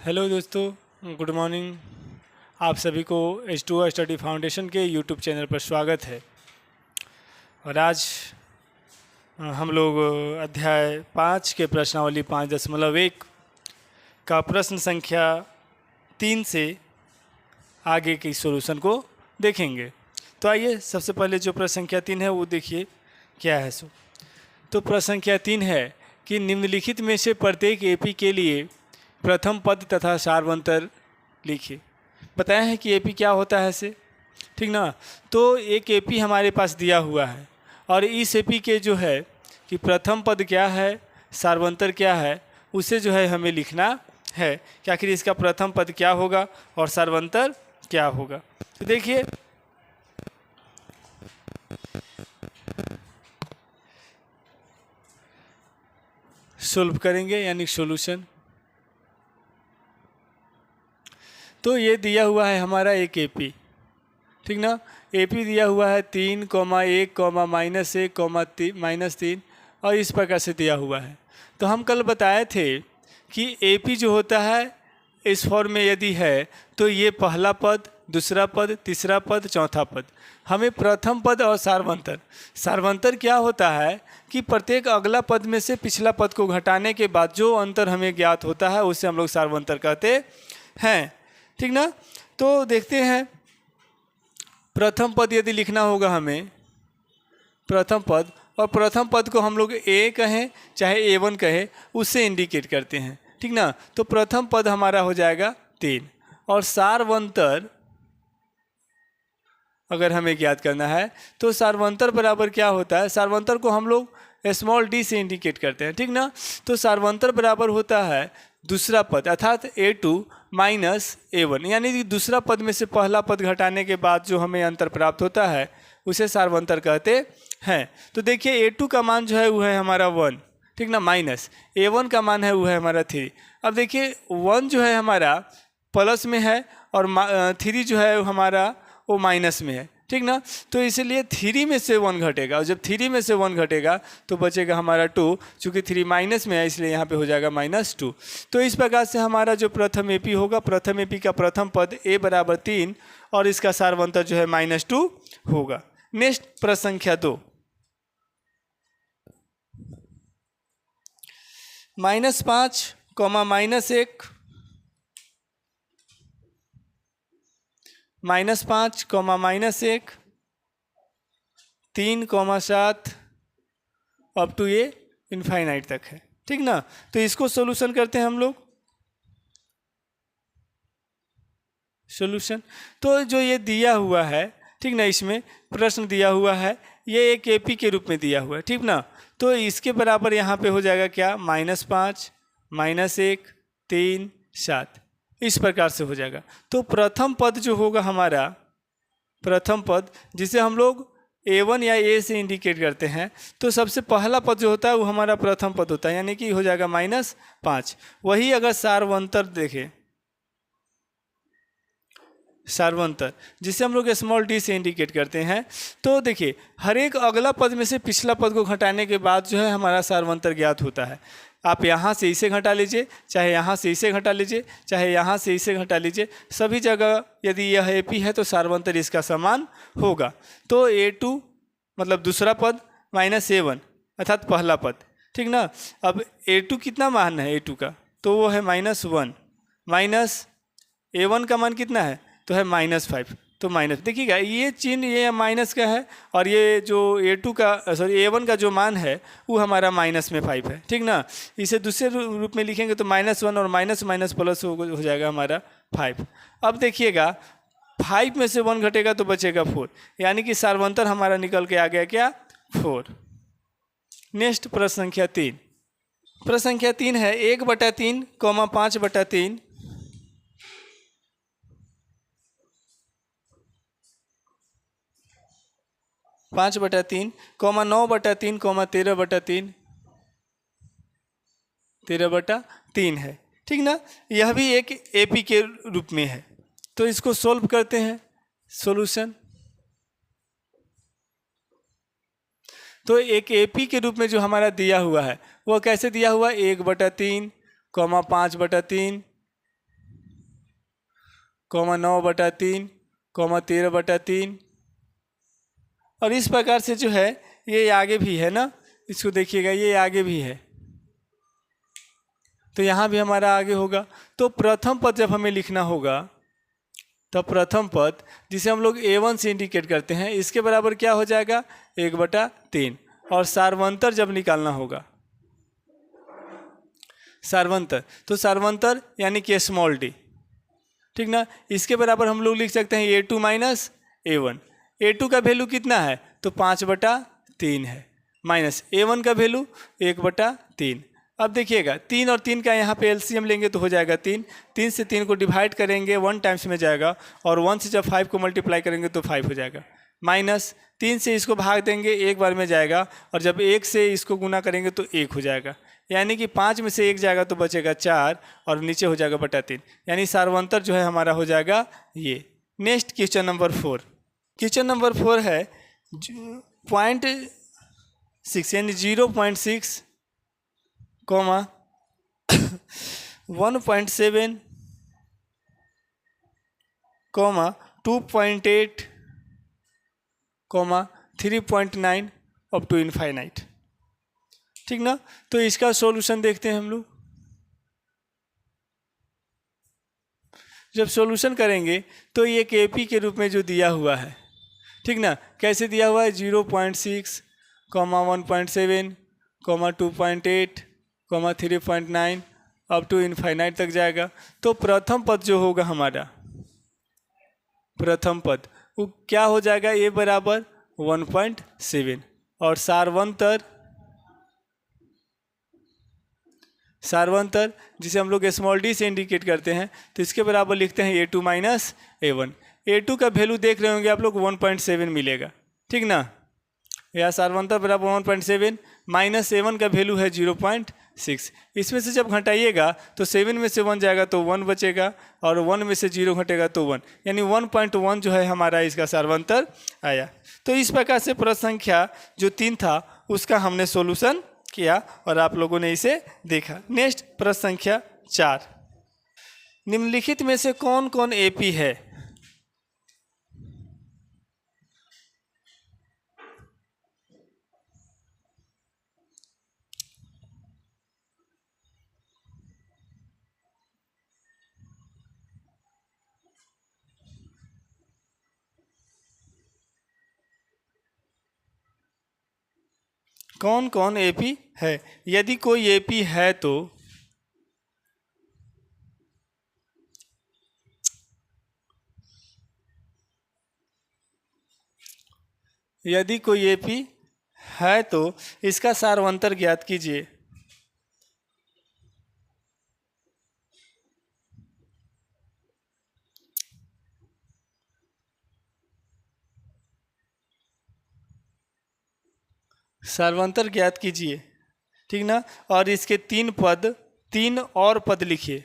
Hello दोस्तों, good morning. आप सभी को H2O स्टडी फाउंडेशन के यूट्यूब चैनल पर स्वागत है। और आज हम लोग अध्याय 5 के प्रश्नावली 5.1 का प्रश्न संख्या 3 से आगे की सॉल्यूशन को देखेंगे। तो आइए सबसे पहले जो प्रश्न संख्या 3 है वो देखिए क्या है। तो प्रश्न संख्या 3 है कि निम्नलिखित में से प्रत्येक एपी के लिए प्रथम पद तथा सार्वंतर लिखिए। बताया है कि एपी क्या होता है ऐसे, ठीक ना। तो एक एपी हमारे पास दिया हुआ है और इस एपी के जो है कि प्रथम पद क्या है, सार्वंतर क्या है, उसे जो है हमें लिखना है कि आखिर इसका प्रथम पद क्या होगा और सार्वंतर क्या होगा। तो देखिए सॉल्व करेंगे यानी सॉल्यूशन। तो ये दिया हुआ है हमारा एक एपी, ठीक ना। एपी दिया हुआ है 3, 1, -1, -3 और इस प्रकार से दिया हुआ है। तो हम कल बताए थे कि एपी जो होता है इस फॉर्म में यदि है तो ये पहला पद, दूसरा पद, तीसरा पद, चौथा पद। हमें प्रथम पद और सार्वंतर क्या होता है कि प्रत्येक अगला पद में से पिछला पद को घटाने के बाद जो अंतर हमें ज्ञात होता है उसे हम लोग सार्वंतर कहते हैं, ठीक ना। तो देखते हैं प्रथम पद यदि लिखना होगा हमें प्रथम पद, और प्रथम पद को हम लोग ए कहें चाहे A1 कहें उससे इंडिकेट करते हैं, ठीक ना। तो प्रथम पद हमारा हो जाएगा 3 और सार्वंतर अगर हमें ज्ञात करना है तो सार्वंतर बराबर क्या होता है। सार्वंतर को हम लोग स्मॉल d से इंडिकेट करते हैं, ठीक ना। तो सार्वंतर बराबर होता है दूसरा पद अर्थात A2 -A1, यानी कि दूसरा पद में से पहला पद घटाने के बाद जो हमें अंतर प्राप्त होता है उसे सार्वंतर कहते हैं। तो देखिए A2 का मान जो है वो है हमारा 1, ठीक ना, माइनस A1 का मान है वो है हमारा 3। अब देखिए 1 जो है हमारा प्लस में है और 3 जो है हमारा वो माइनस में है, ठीक ना। तो इसलिए 3 में से 1 घटेगा और जब 3 में से 1 घटेगा तो बचेगा हमारा 2। चूँकि 3 माइनस में है इसलिए यहाँ पे हो जाएगा -2। तो इस प्रकार से हमारा जो प्रथम एपी होगा, प्रथम एपी का प्रथम पद A बराबर 3 और इसका सार्वंतर जो है -2 होगा। नेक्स्ट प्रश्न संख्या 2, -5, -1, -5, -1, 3, 7 अप टू ये इनफाइनाइट तक है, ठीक ना। तो इसको सोल्यूशन करते हैं हम लोग। सोल्यूशन तो जो ये दिया हुआ है, ठीक ना, इसमें प्रश्न दिया हुआ है ये एक एपी के रूप में दिया हुआ है, ठीक ना। तो इसके बराबर यहाँ पे हो जाएगा क्या, -5, -1, 3, 7 इस प्रकार से हो जाएगा। तो प्रथम पद जो होगा हमारा, प्रथम पद जिसे हम लोग A1 या A से इंडिकेट करते हैं, तो सबसे पहला पद जो होता है वो हमारा प्रथम पद होता है, यानी कि हो जाएगा -5। वही अगर सार्वंतर देखें, सार्वंतर जिसे हम लोग स्मॉल d से इंडिकेट करते हैं, तो देखिए हर एक अगला पद में से पिछला पद को घटाने के बाद जो है हमारा सार्वंतर ज्ञात होता है। आप यहाँ से इसे घटा लीजिए, चाहे यहाँ से इसे घटा लीजिए, चाहे यहाँ से इसे घटा लीजिए, सभी जगह यदि यह एपी है तो सार्वंतर इसका समान होगा। तो A2 मतलब दूसरा पद -A1 अर्थात पहला पद, ठीक ना। अब A2 कितना मान है A2 का, तो वो है -1, माइनस A1 का मान कितना है तो है -5। तो माइनस देखिएगा ये चिन्ह ये माइनस का है और ये जो A2 का सॉरी A1 का जो मान है वो हमारा -5 है, ठीक ना। इसे दूसरे रूप में लिखेंगे तो -1 और माइनस माइनस प्लस हो जाएगा हमारा 5। अब देखिएगा 5 में से 1 घटेगा तो बचेगा 4, यानी कि सार्वंतर हमारा निकल के आ गया क्या, 4। नेक्स्ट प्रश्न संख्या 3। प्रश्न संख्या 3 है 1/3, 5/3, 5/3, 9/3, 13/3, 13/3 है, ठीक ना। यह भी एक एपी के रूप में है। तो इसको सोल्व करते हैं। सॉल्यूशन तो एक एपी के रूप में जो हमारा दिया हुआ है वो कैसे दिया हुआ है, 1/3, 5/3, कॉमा 9/3 कॉमा 13/3। और इस प्रकार से जो है ये आगे भी है ना, इसको देखिएगा ये आगे भी है, तो यहाँ भी हमारा आगे होगा। तो प्रथम पद जब हमें लिखना होगा तो प्रथम पद जिसे हम लोग A1 से इंडिकेट करते हैं इसके बराबर क्या हो जाएगा 1/3। और सार्वंतर जब निकालना होगा, सार्वंतर, तो सार्वंतर यानी कि स्मॉल डी, ठीक ना, इसके बराबर हम लोग लिख सकते हैं A2 माइनस A1। A2 का वैल्यू कितना है तो 5/3 है, माइनस A1 का वैल्यू 1/3। अब देखिएगा 3 और 3 का यहाँ पे एलसीएम लेंगे तो हो जाएगा 3। 3 से 3 को डिवाइड करेंगे 1 टाइम्स में जाएगा, और 1 से जब 5 को मल्टीप्लाई करेंगे तो 5 हो जाएगा। माइनस 3 से इसको भाग देंगे एक बार में जाएगा, और जब 1 से इसको गुना करेंगे तो 1 हो जाएगा, यानी कि 5 में से 1 जाएगा तो बचेगा 4 और नीचे हो जाएगा /3, यानी सार्वंतर जो है हमारा हो जाएगा ये। Next question number 4। Question number 4 है 0.6 यानी 0.6 comma 1.7 comma 2.8 comma 3.9 up to infinite, ठीक ना। तो इसका सॉल्यूशन देखते हैं हम लोग। जब सॉल्यूशन करेंगे तो ये KP के रूप में जो दिया हुआ है, ठीक ना, कैसे दिया हुआ है 0.6 comma 1.7 comma 2.8 comma 3.9 up to infinite तक जाएगा। तो प्रथम पद जो होगा हमारा, प्रथम पद वो क्या हो जाएगा A बराबर 1.7, और सार्वंतर, सार्वंतर जिसे हम लोग स्मॉल डी से इंडिकेट करते हैं तो इसके बराबर लिखते हैं A2 माइनस A1। A2 का वैल्यू देख रहे होंगे आप लोग 1.7 मिलेगा, ठीक ना, या सार्वंतर बराबर 1.7 माइनस A1 का वैल्यू है 0.6। इसमें से जब घटाइएगा तो 7 में से 1 जाएगा तो 1 बचेगा, और 1 में से 0 घटेगा तो 1, यानी 1.1 जो है हमारा इसका सार्वंतर आया। तो इस प्रकार से प्रश्न संख्या जो 3 था उसका हमने सॉल्यूशन किया और आप लोगों ने इसे देखा। नेक्स्ट प्रश्न संख्या 4, निम्नलिखित में से कौन कौन AP है। कौन कौन AP है, यदि कोई AP है तो यदि कोई AP है तो इसका सार्वंतर ज्ञात कीजिए। सार्वंतर ज्ञात कीजिए, ठीक ना, और इसके 3 और पद लिखिए।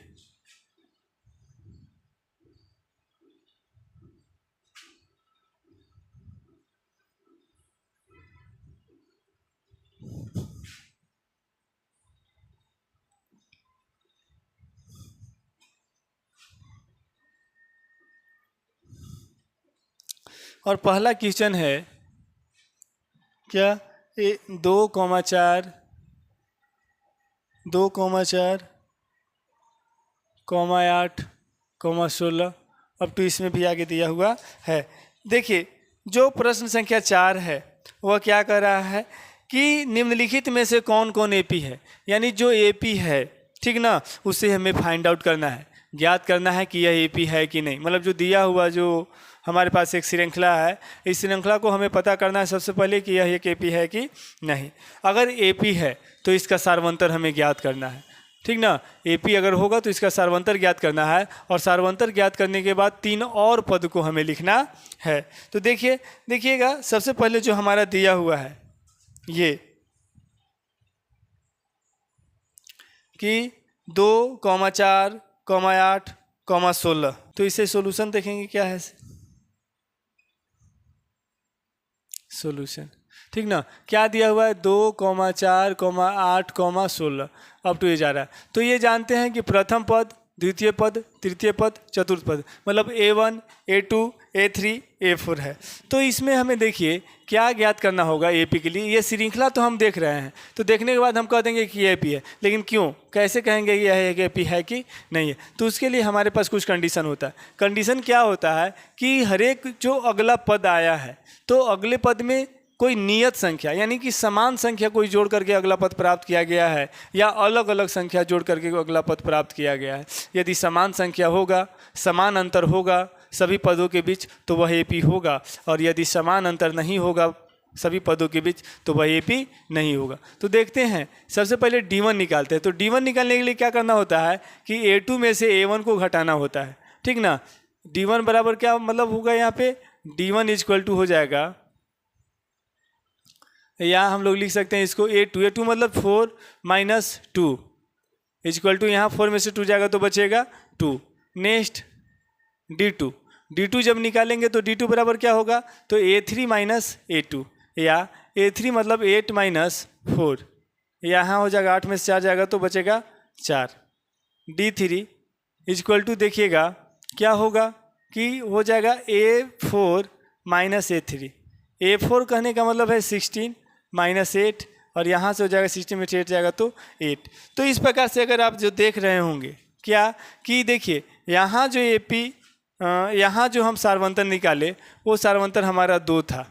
और पहला क्वेश्चन है क्या 2,4 8, 16 अब तो इसमें भी आगे दिया हुआ है। देखिए जो प्रश्न संख्या 4 है वह क्या कर रहा है कि निम्नलिखित में से कौन कौन AP है, यानी जो AP है, ठीक ना, उसे हमें फाइंड आउट करना है, ज्ञात करना है कि यह AP है कि नहीं। मतलब जो दिया हुआ जो हमारे पास एक श्रृंखला है, इस श्रृंखला को हमें पता करना है सबसे पहले कि यह एक AP है कि नहीं। अगर AP है तो इसका सार्वंतर हमें ज्ञात करना है, ठीक ना। AP अगर होगा तो इसका सार्वंतर ज्ञात करना है, और सार्वंतर ज्ञात करने के बाद 3 और पद को हमें लिखना है। तो देखिएगा सबसे पहले जो हमारा दिया हुआ है ये कि 2,4, 8, 16, तो इसे सॉल्यूशन देखेंगे क्या है सॉल्यूशन, ठीक ना। क्या दिया हुआ है 2,4, 8, 16 अब तो ये जा रहा है। तो ये जानते हैं कि प्रथम पद द्वितीय पद, तृतीय पद, चतुर्थ पद, मतलब A1, A2, A3, A4 है। तो इसमें हमें देखिए क्या ज्ञात करना होगा AP के लिए। ये श्रृंखला तो हम देख रहे हैं, तो देखने के बाद हम कह देंगे कि AP है, लेकिन क्यों, कैसे कहेंगे यह AP है कि नहीं है? तो उसके लिए हमारे पास कुछ कंडीशन होता है। कंडीशन क्या होता है कि हर एक जो अगला पद आया है, तो अगले पद में कोई नियत संख्या यानी कि समान संख्या कोई जोड़ करके अगला पद प्राप्त किया गया है, या अलग अलग संख्या जोड़ करके अगला पद प्राप्त किया गया है। यदि समान संख्या होगा, समान अंतर होगा सभी पदों के बीच, तो वह AP होगा, और यदि समान अंतर नहीं होगा सभी पदों के बीच, तो वह AP नहीं होगा। तो देखते हैं, सबसे पहले D1 निकालते हैं। तो D1 निकालने के लिए क्या करना होता है कि A2 में से A1 को घटाना होता है, ठीक ना। D1 बराबर क्या मतलब होगा यहाँ पे, D1 इक्वल टू हो जाएगा, या हम लोग लिख सकते हैं इसको A2 मतलब 4 - 2 इक्वल टू, यहाँ 4 में से 2 जाएगा तो बचेगा 2। नेक्स्ट D2 जब निकालेंगे तो D2 बराबर क्या होगा, तो A3 - A2, या A3 मतलब 8 - 4, यहाँ हो जाएगा 8 में से 4 जाएगा तो बचेगा 4। D3 इक्वल टू देखिएगा क्या होगा कि हो जाएगा A4 - A3। A4 कहने का मतलब है 16 - 8, और यहाँ से हो जाएगा 16 में 8 जाएगा तो 8। तो इस प्रकार से अगर आप जो देख रहे होंगे क्या कि देखिए यहाँ जो AP, यहाँ जो हम सारवंतर निकाले वो सारवंतर हमारा 2 था,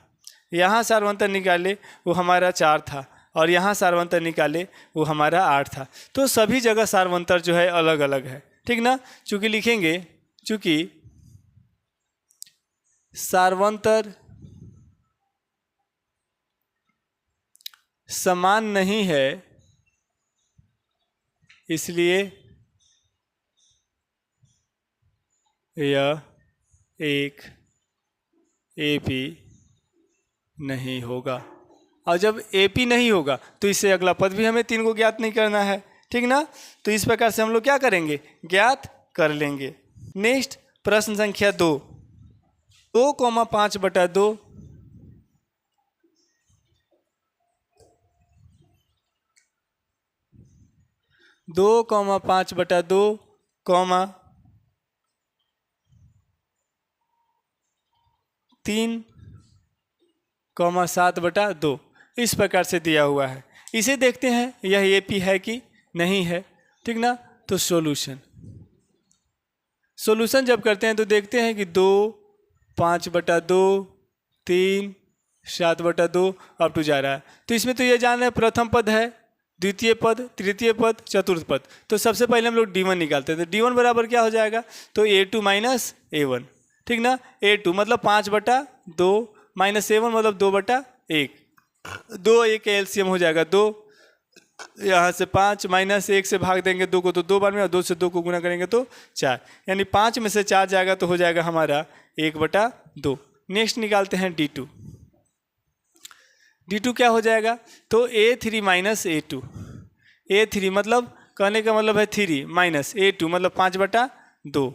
यहाँ सारवंतर निकाले वो हमारा 4 था, और यहाँ सारवंतर निकाले वो हमारा 8 था। तो सभी जगह सारवंतर जो है अलग अलग है, ठीक ना। चूँकि लिखेंगे, चूँकि सारवंतर समान नहीं है, इसलिए यह एक AP नहीं होगा। और जब AP नहीं होगा तो इससे अगला पद भी हमें 3 को ज्ञात नहीं करना है, ठीक ना। तो इस प्रकार से हम लोग क्या करेंगे, ज्ञात कर लेंगे। नेक्स्ट प्रश्न संख्या 2, 2,5/2 2,5/2, 3,7/2 इस प्रकार से दिया हुआ है। इसे देखते हैं यह AP है कि नहीं है, ठीक ना। तो सॉल्यूशन जब करते हैं तो देखते हैं कि 2, 5/2, 3, 7/2 अप टू जा रहा है। तो इसमें तो ये जान रहे हैं प्रथम पद है, द्वितीय पद, तृतीय पद, चतुर्थ पद। तो सबसे पहले हम लोग D1 निकालते हैं। तो D1 बराबर क्या हो जाएगा, तो A2 - A1, ठीक ना। A2 मतलब 5/2 - A1 मतलब 2/1, 2 1 का LCM हो जाएगा 2, यहाँ से 5 -1 से भाग देंगे 2 को तो 2 बार में, और 2 से 2 को गुना करेंगे तो 4, यानी 5 में से 4 जाएगा तो हो जाएगा हमारा 1/2। नेक्स्ट निकालते हैं D2 क्या हो जाएगा, तो A3 - A2, A3 मतलब कहने का मतलब है 3 माइनस A2 मतलब 5/2,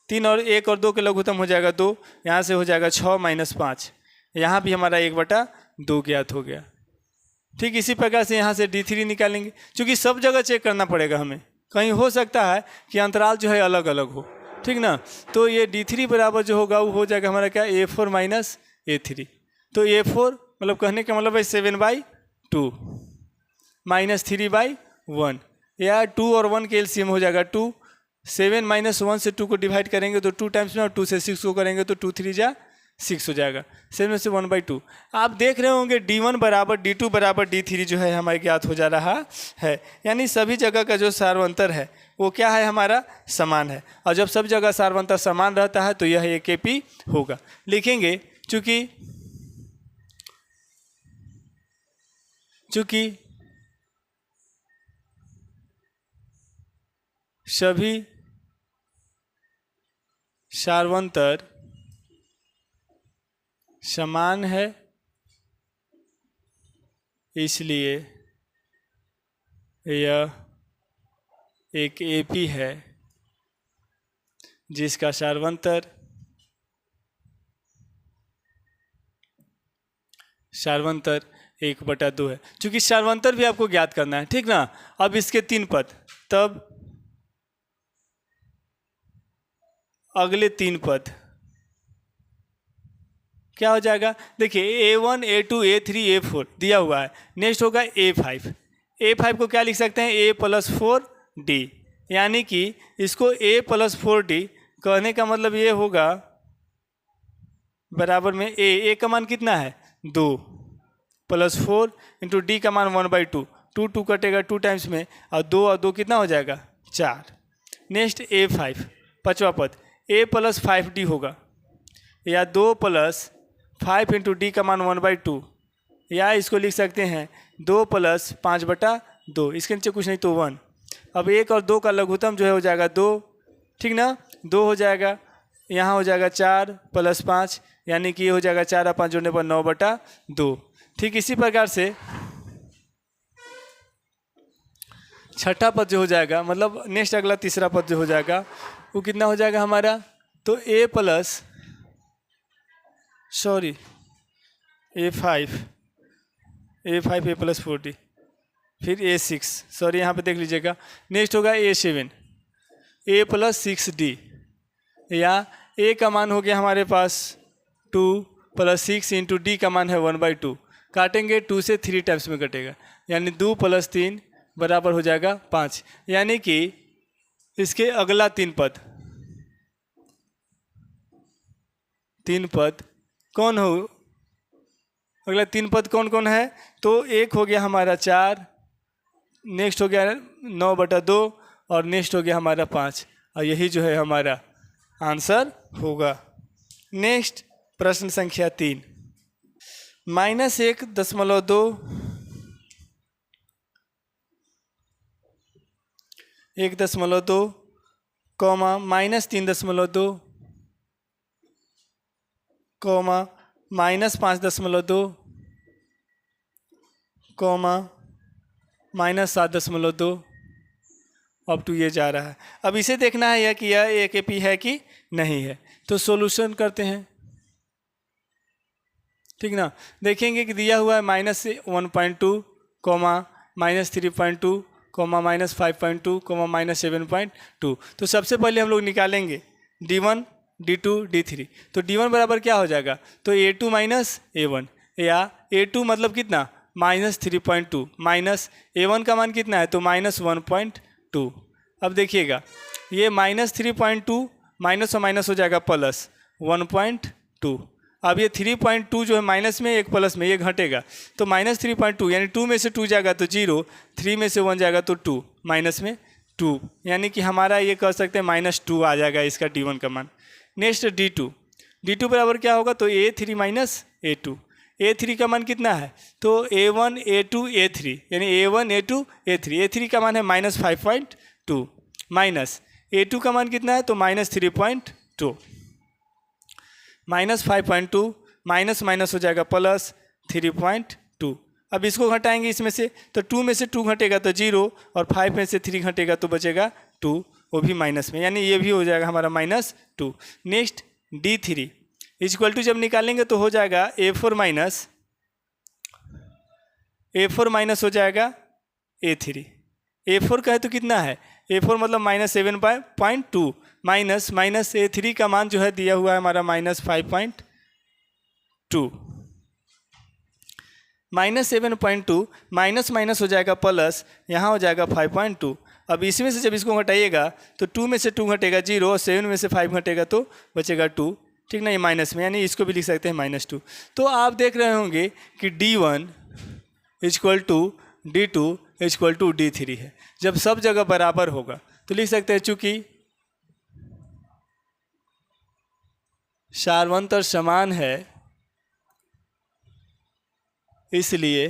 3 और 1 और 2 के लघुत्तम हो जाएगा 2, यहाँ से हो जाएगा 6 - 5, यहाँ भी हमारा 1/2 ज्ञात हो गया। ठीक इसी प्रकार से यहाँ से D3 निकालेंगे, क्योंकि सब जगह चेक करना पड़ेगा हमें, कहीं हो सकता है कि अंतराल जो है अलग अलग हो, ठीक ना। तो ये D3 बराबर जो होगा वो हो जाएगा हमारा क्या, A4 - A3। तो A4 मतलब कहने का मतलब है 7/2 -3/1, या 2 और 1 के एलसीएम हो जाएगा 2। 7 - 1 से 2 को डिवाइड करेंगे तो 2 टाइम्स में, और 2 से 6 को करेंगे तो 2 3 जा 6 हो जाएगा। 7 में से 1/2। आप देख रहे होंगे D1 बराबर D2 बराबर D3 जो है हमारे ज्ञात हो जा रहा है, यानी सभी जगह का जो सार्वंतर है वो क्या है हमारा, समान है। और जब सब जगह सार्वंतर समान रहता है तो यह एक AP होगा। लिखेंगे चूँकि सभी सार्वंतर समान है, इसलिए यह एक AP है जिसका सार्वंतर 1/2 है। चूँकि सार्वंतर भी आपको ज्ञात करना है, ठीक ना। अब इसके 3 पद, तब अगले 3 पद क्या हो जाएगा? देखिए A1 A2 A3 A4 दिया हुआ है। नेक्स्ट होगा A5। A5 को क्या लिख सकते हैं? A + 4D, यानी कि इसको A + 4D कहने का मतलब ये होगा बराबर में A का मान कितना है? 2 + 4 इंटू D का मान 1/2। 2 कटेगा 2 टाइम्स में, और 2 और 2 कितना हो जाएगा? 4। नेक्स्ट A5 5वां पद A + 5D होगा, या 2 + 5 इंटू D का मान 1/2, या इसको लिख सकते हैं 2 + 5/2, इसके नीचे कुछ नहीं तो 1। अब 1 और 2 का लघुत्तम जो है हो जाएगा 2, ठीक ना? 2 हो जाएगा, यहाँ हो जाएगा 4 + 5, यानी कि ये हो जाएगा 4 और 5 जोड़ने पर 9/2। ठीक इसी प्रकार से छठा पद जो हो जाएगा, मतलब नेक्स्ट अगला तीसरा पद जो हो जाएगा वो कितना हो जाएगा हमारा? तो A5 A + 4D, फिर A6, सॉरी यहाँ पे देख लीजिएगा। नेक्स्ट होगा A7 A + 6D, या A का मान हो गया हमारे पास 2 + 6 इंटू D का मान है 1/2। काटेंगे 2 से 3 टाइम्स में कटेगा, यानी 2 + 3 बराबर हो जाएगा 5। यानी कि इसके अगला 3 पद कौन हो? अगला 3 पद कौन कौन है? तो एक हो गया हमारा 4, नेक्स्ट हो गया 9/2, और नेक्स्ट हो गया हमारा 5, और यही जो है हमारा आंसर होगा। नेक्स्ट प्रश्न संख्या 3, -1.2 1.2 comma -3.2 comma -5.2 comma -7.2 up to ये जा रहा है। अब इसे देखना है कि यह AKP है कि नहीं है, तो सॉल्यूशन करते हैं, ठीक ना? देखेंगे कि दिया हुआ है -1.2 कॉमा -3.2 कॉमा -5.2 कॉमा -7.2। तो सबसे पहले हम लोग निकालेंगे D1 D2 D3। तो D1 बराबर क्या हो जाएगा? तो A2 - A1, या A2 मतलब कितना? -3.2, माइनस A1 का मान कितना है? तो -1.2। अब देखिएगा ये -3.2 माइनस और माइनस हो जाएगा +1.2। अब ये 3.2 जो है माइनस में, एक प्लस में, ये घटेगा, तो -3.2 यानी 2 में से 2 जाएगा तो 0, 3 में से 1 जाएगा तो 2, माइनस में 2, यानी कि हमारा ये कह सकते हैं -2 आ जाएगा इसका D1 का मान। नेक्स्ट D2 बराबर क्या होगा? तो A3 - A2। A3 का मान कितना है? तो A1 A2 A3, यानी A1 A2 A3। A3 का मान है -5.2, माइनस A2 का मान कितना है? तो -3.2, -5.2 माइनस माइनस हो जाएगा +3.2। अब इसको घटाएंगे इसमें से, तो 2 में से 2 घटेगा तो 0, और 5 में से 3 घटेगा तो बचेगा 2, वो भी माइनस में, यानी ये भी हो जाएगा हमारा -2। नेक्स्ट D3 इक्वल टू जब निकालेंगे तो हो जाएगा A4 माइनस हो जाएगा A3। A4 का है तो कितना है? A4 मतलब -7.2 माइनस A3 का मान जो है दिया हुआ है हमारा -5.2। -7.2 माइनस माइनस हो जाएगा प्लस, यहाँ हो जाएगा 5.2। अब इसमें से जब इसको घटाइएगा तो 2 में से 2 घटेगा 0, और 7 में से 5 घटेगा तो बचेगा 2, ठीक ना? ये माइनस में, यानी इसको भी लिख सकते हैं -2। तो आप देख रहे होंगे कि D1 = D2 = D3 है। जब सब जगह बराबर होगा तो लिख सकते हैं चूँकि सार्वंतर समान है इसलिए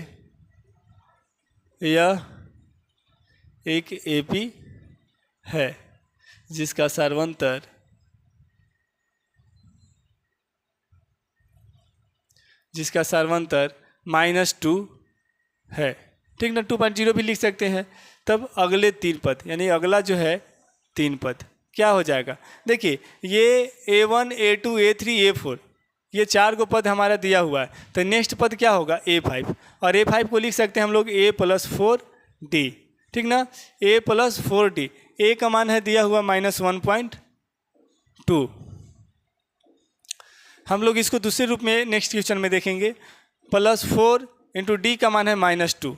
यह एक AP है जिसका सार्वंतर -2 है, ठीक ना? 2.0 भी लिख सकते हैं। तब अगले 3 पद, यानी अगला जो है 3 पद क्या हो जाएगा? देखिए ये A1 A2 A3 A4 ये 4 को पद हमारा दिया हुआ है, तो नेक्स्ट पद क्या होगा? A5, और A5 को लिख सकते हैं हम लोग A + 4D, ठीक ना? A + 4D। A का मान है दिया हुआ -1.2, 2। हम लोग इसको दूसरे रूप में नेक्स्ट क्वेश्चन में देखेंगे। +4 इंटू डी का मान है -2,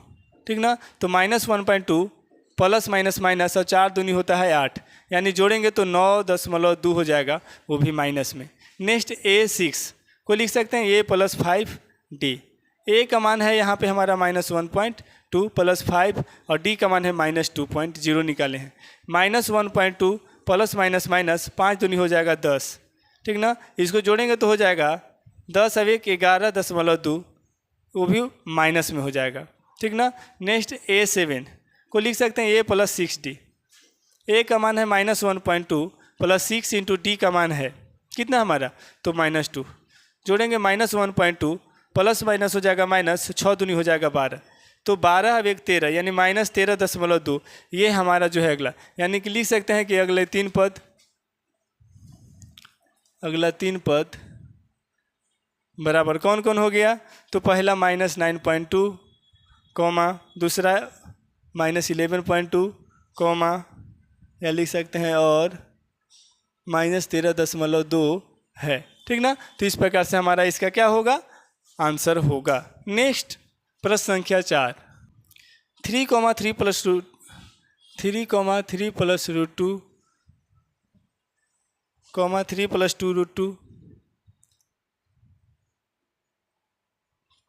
ठीक ना। तो -1.2 प्लस माइनस माइनस और 4 दूनी होता है 8, यानी जोड़ेंगे तो 9.2 हो जाएगा, वो भी माइनस में। नेक्स्ट A6 को लिख सकते हैं A + 5D। ए का मान है यहाँ पे हमारा -1.2 + 5 और डी का मान है -2.0 निकाले हैं। -1.2 प्लस माइनस माइनस 5 दूनी हो जाएगा 10, ठीक ना। इसको जोड़ेंगे तो हो जाएगा 10 अब 1 11.2, वो भी माइनस में हो जाएगा, ठीक ना। नेक्स्ट A7 को लिख सकते हैं A + 6D। ए का मान है -1.2 + 6 इंटू डी का मान है कितना हमारा, तो -2। जोड़ेंगे -1.2 प्लस माइनस हो जाएगा माइनस, 6 दूनी हो जाएगा 12, तो 12 अब 1 13, यानी -13.2 ये हमारा जो है अगला, यानी कि लिख सकते हैं कि अगला तीन पद बराबर कौन कौन हो गया। तो पहला -9.2 कॉमा, दूसरा -11.2 कॉमा, या लिख सकते हैं और -13.2 है, ठीक ना। तो इस प्रकार से हमारा इसका क्या होगा, आंसर होगा। नेक्स्ट प्रश्न संख्या 4, 3,3 + √2 3 + √2 3 + 2 √2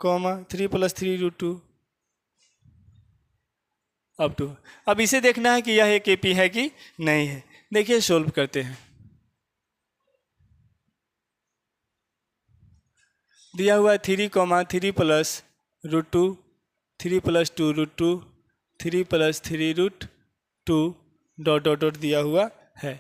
3 + 3 √2 अप टू। अब इसे देखना है कि यह एक एपी है कि नहीं है। देखिए सोल्व करते हैं। दिया हुआ है 3, 3 + √2 3 + 2 √2 3 + 3 √2 डॉट डॉट डॉट दिया हुआ है।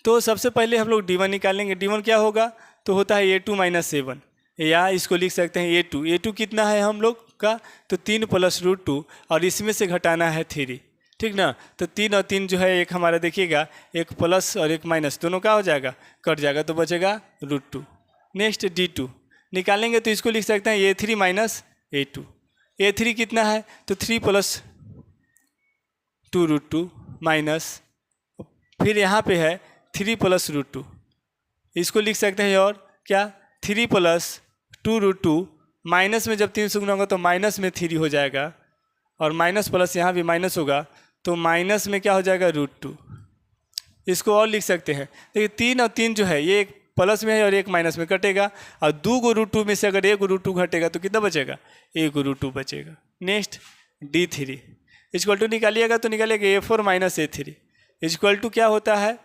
तो सबसे पहले हम लोग D1 निकालेंगे। D1 क्या होगा, तो होता है A2 - 7, या इसको लिख सकते हैं A2 कितना है हम लोग का, तो 3 + √2 और इसमें से घटाना है 3, ठीक ना। तो 3 और 3 जो है एक हमारा देखिएगा, एक प्लस और एक माइनस, दोनों का हो जाएगा, कट जाएगा, तो बचेगा √2। नेक्स्ट D2 निकालेंगे तो इसको लिख सकते हैं A3 - A2। A3 कितना है, तो 3 + 2 √2 माइनस, फिर यहाँ पे है 3 + √2, इसको लिख सकते हैं और क्या 3 + 2 √2 माइनस में जब 3 से गुना होगा तो माइनस में 3 हो जाएगा, और माइनस प्लस यहाँ भी माइनस होगा, तो माइनस में क्या हो जाएगा √2। इसको और लिख सकते हैं, देखिए 3 और 3 जो है ये एक प्लस में है और एक माइनस में कटेगा, और 2 को √2 में से अगर 1 √2 घटेगा तो कितना बचेगा, 1 √2 बचेगा। नेक्स्ट D3 = निकालिएगा तो निकालिएगा A4 - A3 = क्या होता है,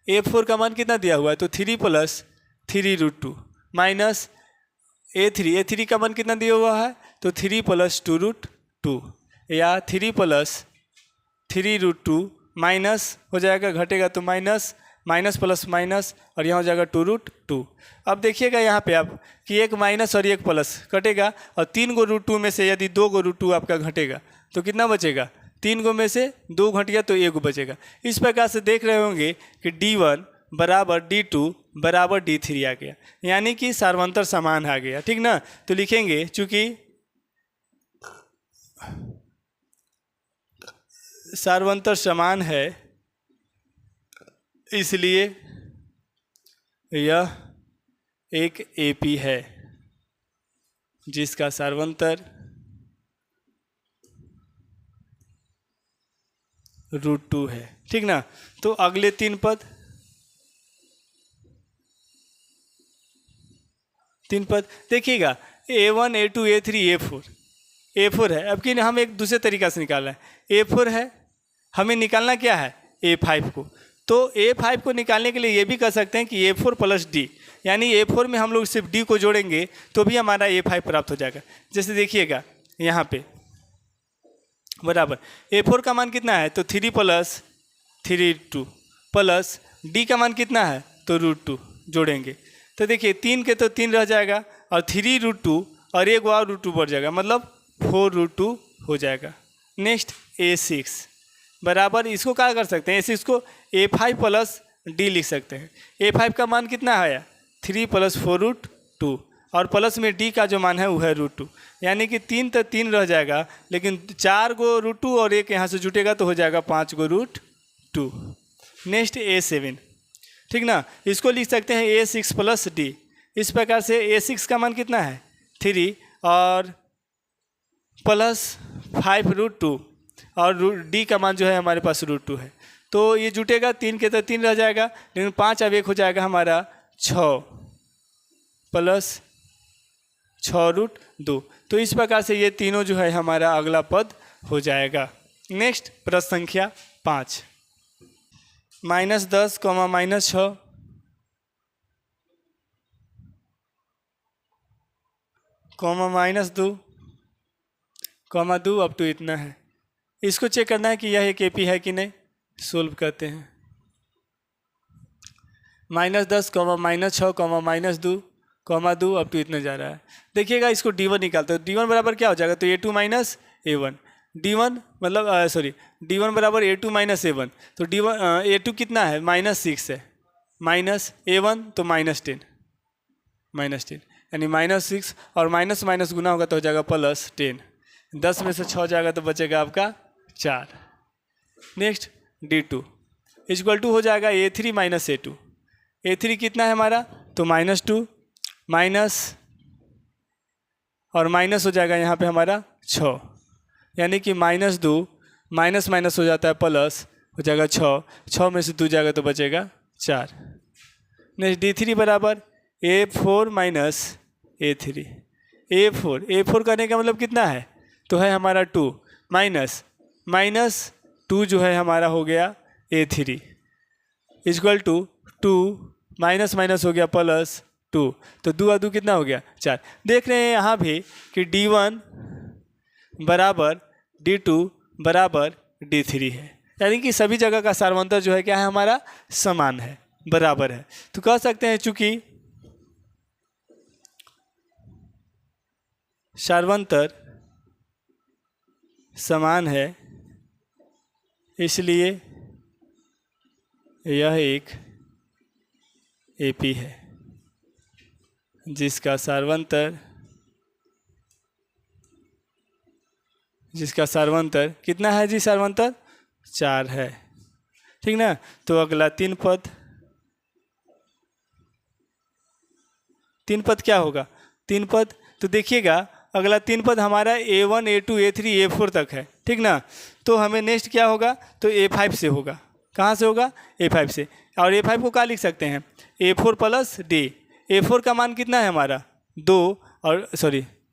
A4 का मान कितना दिया हुआ है, तो 3 + 3 √2 माइनस A3 का मान कितना दिया हुआ है, तो 3 + 2 √2, या 3 + 3 √2 माइनस हो जाएगा, घटेगा तो माइनस, माइनस प्लस माइनस, और यहाँ हो जाएगा 2 √2। अब देखिएगा यहाँ पे आप कि एक माइनस और एक प्लस कटेगा, और 3 को √2 में से यदि 2 को √2 आपका घटेगा तो कितना बचेगा, 3 को में से 2 घट गया तो 1 बचेगा। इस प्रकार से देख रहे होंगे कि D1 = D2 = D3 आ गया, यानी कि सार्वंतर समान आ गया, ठीक ना। तो लिखेंगे चूँकि सार्वंतर समान है इसलिए यह एक एपी है जिसका सार्वंतर √2 है, ठीक ना। तो अगले 3 पद देखिएगा, A1 A2 A3 A4 है। अब कि हम एक दूसरे तरीका से निकाल रहे हैं, A4 है, हमें निकालना क्या है, A5 को। तो A5 को निकालने के लिए ये भी कर सकते हैं कि A4 + D, यानी A4 में हम लोग सिर्फ D को जोड़ेंगे तो भी हमारा A5 प्राप्त हो जाएगा। जैसे देखिएगा यहाँ पे बराबर A4 का मान कितना है, तो 3 + 3 √2 प्लस D का मान कितना है, तो √2 जोड़ेंगे तो देखिए 3 के तो 3 रह जाएगा, और 3 √2 और एक और √2 बढ़ जाएगा, मतलब 4 √2 हो जाएगा। नेक्स्ट A6 बराबर, इसको क्या कर सकते हैं, A6 को A5 + D लिख सकते हैं। A5 का मान कितना आया, 3 + 4 √2, और प्लस में D का जो मान है वो है √2, यानी कि 3 तो 3 रह जाएगा, लेकिन 4 को √2 और एक यहाँ से जुटेगा तो हो जाएगा 5 को √2। नेक्स्ट A7 ठीक ना। इसको लिख सकते हैं A6 प्लस डी। इस प्रकार से A6 का मान कितना है 3 और प्लस 5√2 और डी का मान जो है हमारे पास √2 है। तो ये जुटेगा 3 के तो 3 रह जाएगा, लेकिन 5 अब 1 हो जाएगा हमारा 6 प्लस 6√2। तो इस प्रकार से ये तीनों जो है हमारा अगला पद हो जाएगा। नेक्स्ट प्रश्न संख्या 5, -10, -6, -2, -2 अप टू इतना है। इसको चेक करना है कि यह एक एपी है कि नहीं। सोल्व करते हैं। -10, -6, -2 अप टू इतना जा रहा है। देखिएगा इसको D1 निकालते हो। D1 बराबर क्या हो जाएगा, तो A2 माइनस A1। D1 मतलब D1 बराबर A2 माइनस A1। तो D1 A2 कितना है -6 है, माइनस A1 तो -10 यानी -6 और माइनस माइनस गुना होगा तो हो जाएगा +10। 10 में से 6 जाएगा तो बचेगा आपका 4। नेक्स्ट D2 इक्वल टू हो जाएगा A3 माइनस A2। A3 कितना है हमारा, तो -2 माइनस और माइनस हो जाएगा यहाँ पे हमारा 6, यानी कि -2 माइनस माइनस हो जाता है प्लस हो जाएगा 6 में से 2 जाएगा तो बचेगा 4। नेक्स्ट D3 बराबर A4 माइनस A3। A4 करने का मतलब कितना है, तो है हमारा 2 माइनस 2 जो है हमारा हो गया A3 equal to 2 minus minus हो गया +2, तो 2 और 2 कितना हो गया 4। देख रहे हैं यहाँ भी कि D1 बराबर D2 बराबर D3 है, यानी कि सभी जगह का सार्वंतर जो है क्या है हमारा समान है, बराबर है। तो कह सकते हैं चूंकि सार्वंतर समान है इसलिए यह एक एपी है जिसका सार्वंतर कितना है जी, सार्वंतर 4 है, ठीक ना। तो अगला 3 पद क्या होगा, 3 पद तो देखिएगा अगला 3 पद हमारा A1 A2 A3 A4 तक है, ठीक ना। तो हमें नेक्स्ट क्या होगा, तो A5 से होगा। कहाँ से होगा, A5 से। और A5 को क्या लिख सकते हैं, A4 प्लस D। A4 का मान कितना है हमारा 2 और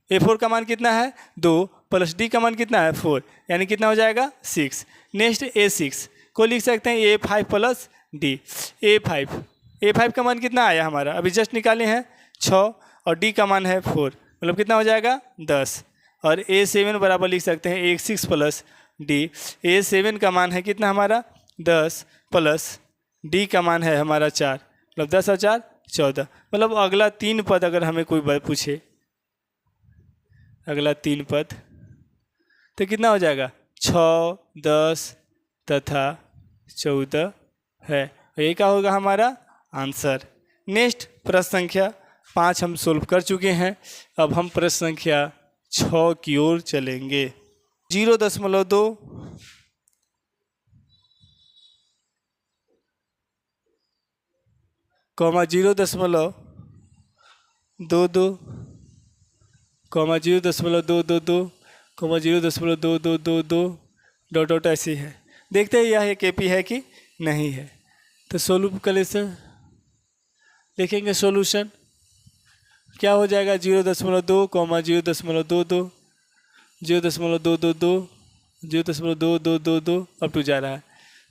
A4 का मान कितना है 2 प्लस D का मान कितना है 4, यानी कितना हो जाएगा 6। नेक्स्ट A6 को लिख सकते हैं A5 प्लस D। A5 का मान कितना आया हमारा, अभी जस्ट निकाले हैं 6 और D का मान है 4, मतलब कितना हो जाएगा 10। और A7 बराबर लिख सकते हैं A6 प्लस D। A7 का मान है कितना हमारा 10 प्लस D का मान है हमारा 4, मतलब 10 और 4 14। मतलब अगला 3 पद अगर हमें कोई पूछे, अगला 3 पद तो कितना हो जाएगा 6 10 तथा 14 है। ये क्या होगा हमारा आंसर। नेक्स्ट प्रश्न संख्या 5 हम सोल्व कर चुके हैं। अब हम प्रश्न संख्या 6 की ओर चलेंगे। 0.2 0.22 0.222 0.222 डॉट ऐसी है। देखते हैं यह एक एपी है कि नहीं है। तो सोल्व कर लेते हैं, देखेंगे सॉल्यूशन क्या हो जाएगा। 0.2 0.222 0.222 0.2222 अप टू जा रहा है।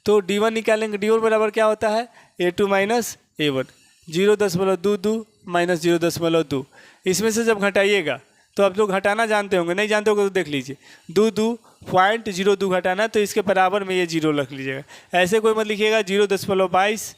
तो D1 निकालेंगे। D1 बराबर क्या होता है A2 माइनस A1। 0.22 माइनस 0.2, इसमें से जब घटाइएगा तो आप लोग घटाना जानते होंगे, नहीं जानते होंगे तो देख लीजिए 2.02 घटाना, तो इसके बराबर में ये 0 रख लीजिएगा। ऐसे कोई मत लिखिएगा 0.22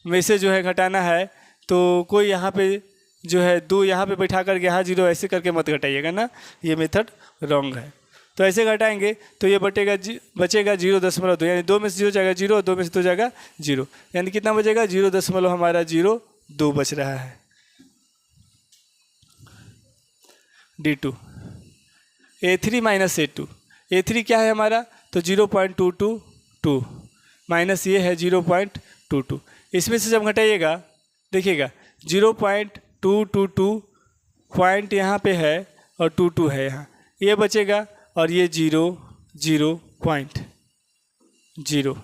में से जो है घटाना है, तो कोई यहाँ पे जो है 2 यहाँ पे बैठा करके यहाँ 0 ऐसे करके मत घटाइएगा ना, ये मेथड रॉन्ग है। तो ऐसे घटाएंगे तो ये बचेगा 0.2, यानी 2 में से 0 जाएगा 0 और 2 में से 2 जाएगा 0, यानी कितना बचेगा 0. हमारा 0.2 बच रहा है। D2 A3 minus A2, A3 क्या है हमारा, तो 0.222 माइनस ये है 0.222, 0.222। इसमें से जब घटाइएगा देखिएगा 0.222 पॉइंट यहाँ पे है और 22 है यहाँ, ये बचेगा और ये 0.0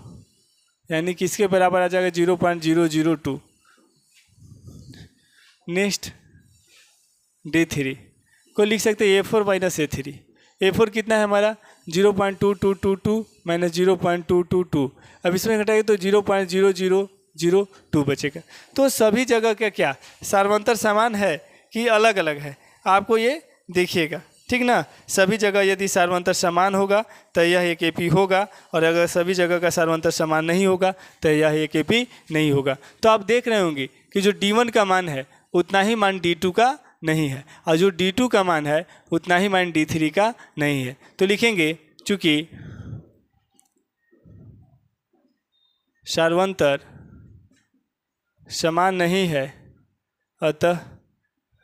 यानी किसके बराबर आ जाएगा 0.002। नेक्स्ट D3 को लिख सकते हैं A4 माइनस A3। A4 कितना है हमारा 0.2222 माइनस 0.222। अब इसमें घटाएंगे तो 0.0002 बचेगा। तो सभी जगह का क्या सार्वंतर समान है कि अलग अलग है, आपको ये देखिएगा, ठीक ना। सभी जगह यदि सार्वंतर समान होगा तो यह एक AP होगा, और अगर सभी जगह का सार्वंतर समान नहीं होगा तो यह एक AP नहीं होगा। तो आप देख रहे होंगे कि जो D1 का मान है उतना ही मान D2 का नहीं है, और जो D2 का मान है उतना ही मान D3 का नहीं है। तो लिखेंगे चूँकि सार्वंतर समान नहीं है अतः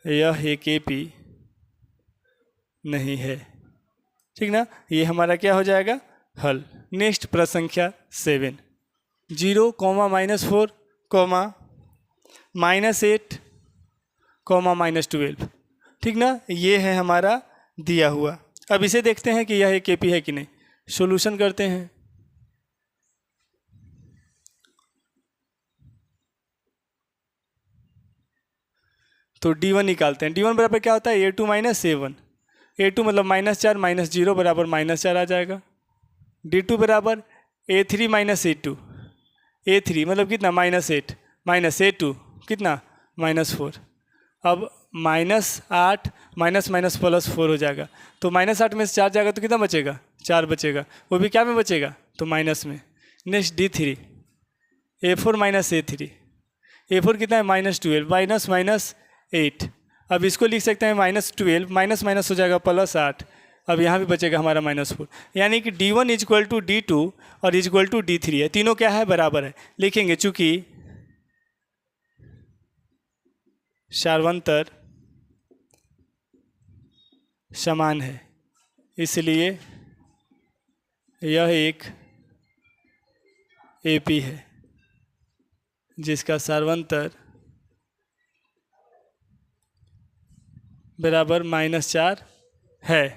यह एक AP नहीं है, ठीक ना। ये हमारा क्या हो जाएगा हल। नेक्स्ट प्रश्न संख्या 7, 0, -4, -8, -12, ठीक ना। ये है हमारा दिया हुआ। अब इसे देखते हैं कि यह एक AP है कि नहीं। सॉल्यूशन करते हैं। तो D1 निकालते हैं। D1 बराबर क्या होता है A2 माइनस A1। A2 मतलब -4 -0 बराबर -4 आ जाएगा। D2 बराबर A3 माइनस A2। A3 मतलब कितना -8 माइनस A2 कितना -4। अब -8 माइनस माइनस +4 हो जाएगा। तो -8 में से 4 जाएगा तो कितना बचेगा 4 बचेगा, वो भी क्या में बचेगा तो माइनस में। Next D3 A4 minus A3। A4 कितना है -12 माइनस माइनस 8। अब इसको लिख सकते हैं -12 माइनस माइनस हो जाएगा +8। अब यहाँ भी बचेगा हमारा -4, यानी कि D1 इजक्वल टू D2 और इजक्वल टू D3 है। तीनों क्या है बराबर है। लिखेंगे चूँकि सार्वंतर समान है इसलिए यह एक AP है जिसका सार्वंतर बराबर -4 है।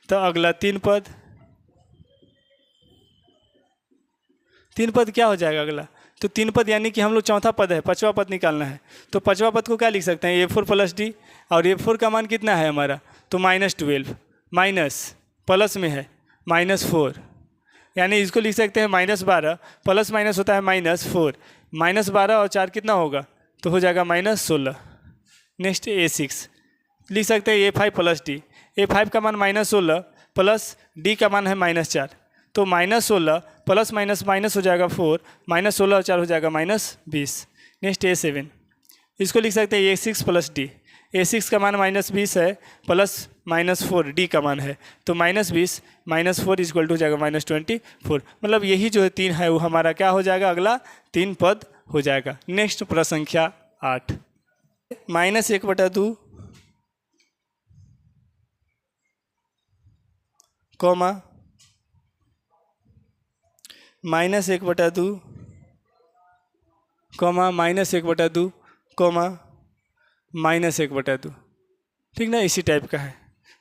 तो अगला 3 पद क्या हो जाएगा अगला। तो 3 पद यानी कि हम लोग चौथा पद है, 5वां पद निकालना है। तो 5वां पद को क्या लिख सकते हैं A4 + D, और A4 का मान कितना है हमारा तो -12 माइनस प्लस में है -4, यानी इसको लिख सकते हैं -12 प्लस माइनस होता है -4। -12 और 4 कितना होगा तो हो जाएगा -16। नेक्स्ट A6 लिख सकते हैं A5 + D। A5 का मान -16 प्लस D का मान है -4, तो -16 प्लस माइनस माइनस हो जाएगा 4, -16 और 4 हो जाएगा -20। नेक्स्ट A7 इसको लिख सकते हैं A6 + D। A6 का मान -20 है प्लस -4 D का मान है, तो -20 -4 इक्वल टू हो जाएगा -24। मतलब यही जो 3 है वो हमारा क्या हो जाएगा अगला 3 पद हो जाएगा। नेक्स्ट प्रश्न संख्या 8, -1/2 कॉमा -1/2 कॉमा -1/2 कॉमा -1/2, ठीक ना। इसी टाइप का है।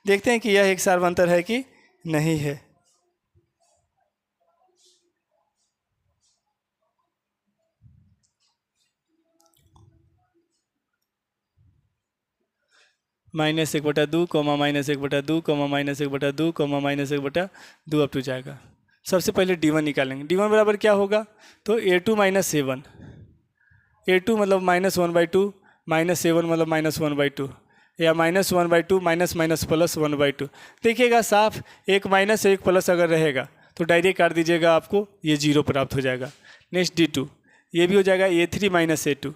देखते हैं कि यह एक सार्वंतर है कि नहीं है। -1/2 comma -1/2 comma -1/2 comma -1/2 up to जाएगा। सबसे पहले D1 निकालेंगे। D1 बराबर क्या होगा तो A2 माइनस A1। A2 मतलब -1/2 -A1 मतलब -1/2, या -1/2 माइनस माइनस प्लस 1/2। देखिएगा साफ एक माइनस एक प्लस अगर रहेगा तो डायरेक्ट काट दीजिएगा, आपको ये 0 प्राप्त हो जाएगा। नेक्स्ट D2 ये भी हो जाएगा A3 माइनस A2।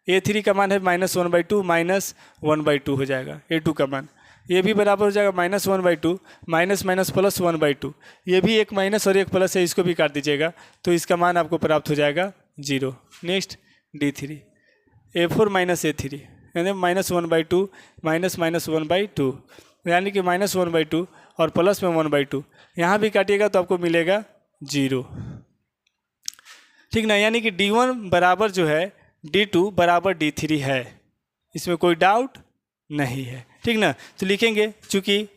A3 का मान है -1/2 माइनस 1/2 हो जाएगा। A2 का मान ये भी बराबर हो जाएगा -1/2 माइनस माइनस प्लस 1/2। ये भी एक माइनस और एक प्लस है, इसको भी काट दीजिएगा तो इसका मान आपको प्राप्त हो जाएगा 0। Next D3 A4 minus A3 यानी -1/2 माइनस माइनस 1/2, यानी कि -1/2 और प्लस में 1/2। यहाँ भी काटिएगा तो आपको मिलेगा 0। ठीक ना, यानी कि D1 बराबर जो है D2 बराबर D3 है, इसमें कोई डाउट नहीं है। ठीक ना, तो लिखेंगे चूंकि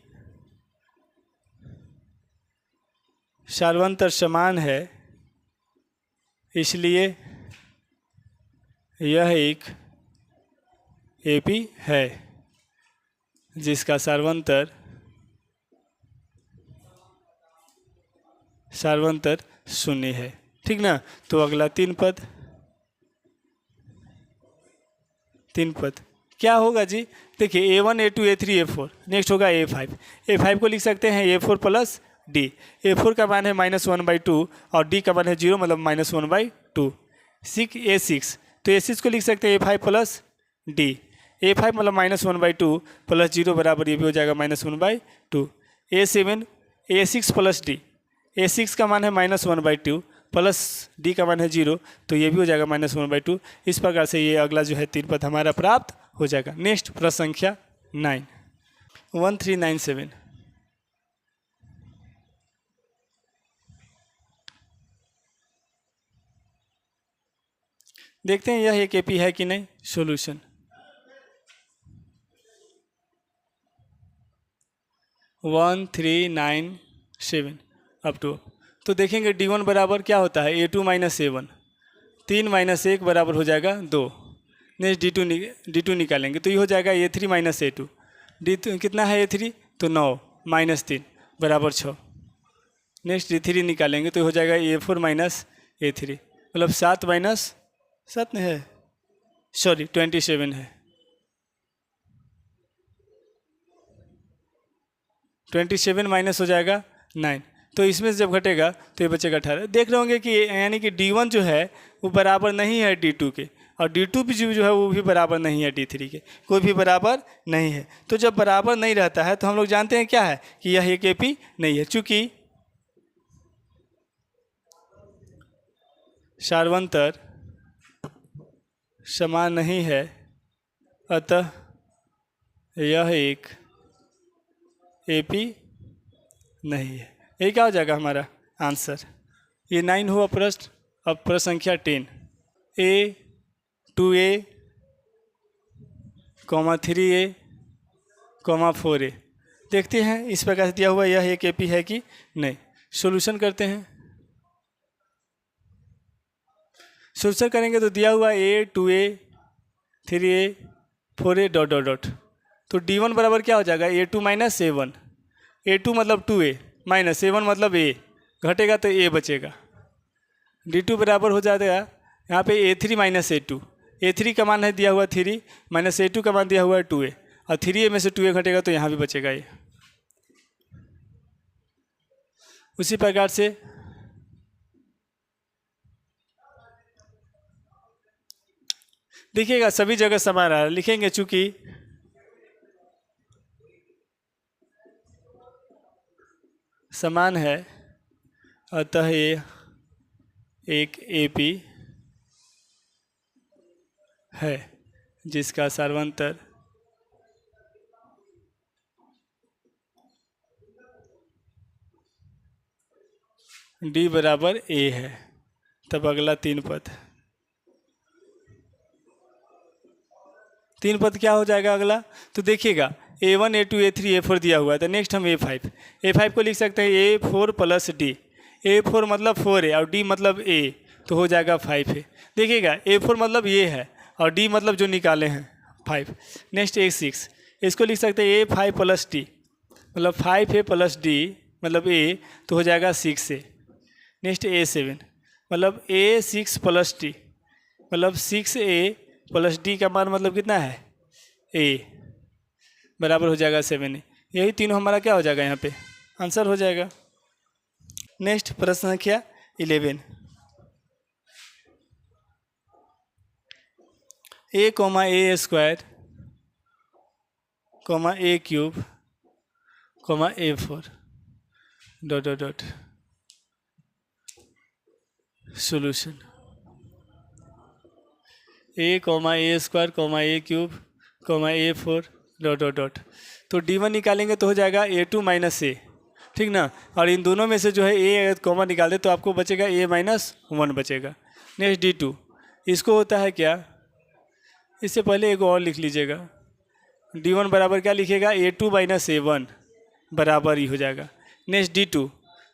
सार्वंतर समान है इसलिए यह एक AP है जिसका सार्वंतर शून्य है। ठीक ना, तो अगला तीन पद क्या होगा जी? देखिए A1 A2 A3 A4, next होगा A5 को लिख सकते हैं A4 प्लस D। A4 का मान है -1/2 और D का मान है 0 मतलब -1/2। A6 तो A6 को लिख सकते हैं A5 प्लस D। A5 मतलब -1/2 प्लस 0 बराबर ये भी हो जाएगा -1/2। A7 A6 plus D, A6 का मान है -1/2 प्लस D का मान है 0, तो ये भी हो जाएगा -1/2। इस प्रकार से ये अगला जो है तीन पद हमारा प्राप्त हो जाएगा। नेक्स्ट प्रश्न संख्या 9, 1397। देखते हैं यह एक AP है कि नहीं। Solution 1397 up to. तो देखेंगे D1 बराबर क्या होता है A2 माइनस A1, 3 माइनस 1 बराबर हो जाएगा 2। नेक्स्ट D2 निकालेंगे तो ये हो जाएगा A3 माइनस A2। D2 कितना है A3 तो 9 माइनस 3 बराबर 6। नेक्स्ट D3 निकालेंगे तो हो जाएगा A4 माइनस A3 मतलब 7 माइनस 7 है, सॉरी 27 है, 27 माइनस हो जाएगा 9। तो इसमें से जब घटेगा तो ये बचेगा 18। देख रहे होंगे कि यानी कि D1 जो है वो बराबर नहीं है D2 के, और D2 भी जो है वो भी बराबर नहीं है D3 के, कोई भी बराबर नहीं है। तो जब बराबर नहीं रहता है तो हम लोग जानते हैं क्या है कि यह एक AP नहीं है। चूँकि सार्वंतर समान नहीं है अतः यह एक AP नहीं है। ये क्या हो जाएगा हमारा आंसर? ये 9 हुआ प्रश्न। अब प्रश्न संख्या 10, A 2A, 3A, 4A। देखते हैं इस प्रकार से दिया हुआ यह एक AP है कि नहीं। सॉल्यूशन करते हैं। सॉल्यूशन करेंगे तो दिया हुआ A 2A 3A 4A dot dot dot. तो D1 बराबर क्या हो जाएगा A2 माइनस A1। A2 मतलब 2A माइनस A1 मतलब A, घटेगा तो A बचेगा। D2 बराबर हो जाएगा यहाँ पे A3 माइनस A2। A3 का मान है दिया हुआ 3 माइनस A2 का मान दिया हुआ है 2A, और 3A में से 2A घटेगा तो यहाँ भी बचेगा ये। उसी प्रकार से देखिएगा सभी जगह समान रहा है, लिखेंगे चूंकि समान है अतः ये एक AP है जिसका सार्वंतर D बराबर A है। तब अगला तीन पद क्या हो जाएगा अगला? तो देखिएगा A1 A2 A3 A4 दिया हुआ है, तो नेक्स्ट हम A5 को लिख सकते हैं A4 प्लस D। A4 मतलब 4A और D मतलब A, तो हो जाएगा 5A। देखिएगा A4 मतलब ये है और D मतलब जो निकाले हैं 5। नेक्स्ट A6, इसको लिख सकते हैं A5 प्लस D मतलब 5A प्लस D मतलब A, तो हो जाएगा 6A। नेक्स्ट A7 मतलब A6 प्लस D मतलब 6A प्लस D का मान मतलब कितना है A, बराबर हो जाएगा 7A। यही तीनों हमारा क्या हो जाएगा यहाँ पे आंसर हो जाएगा। नेक्स्ट प्रश्न संख्या 11, A, A square, A cube, A4 dot dot dot. Solution A, A square, A cube, A4 dot dot dot. तो D1 निकालेंगे तो हो जाएगा A2 माइनस A, ठीक ना, और इन दोनों में से जो है A अगर कॉमा निकाल दे तो आपको बचेगा A माइनस 1 बचेगा। नेक्स्ट D2, इसको होता है क्या, इससे पहले एक और लिख लीजिएगा, D1 बराबर क्या लिखेगा, A2 माइनस A1 बराबर ही हो जाएगा। नेक्स्ट D2,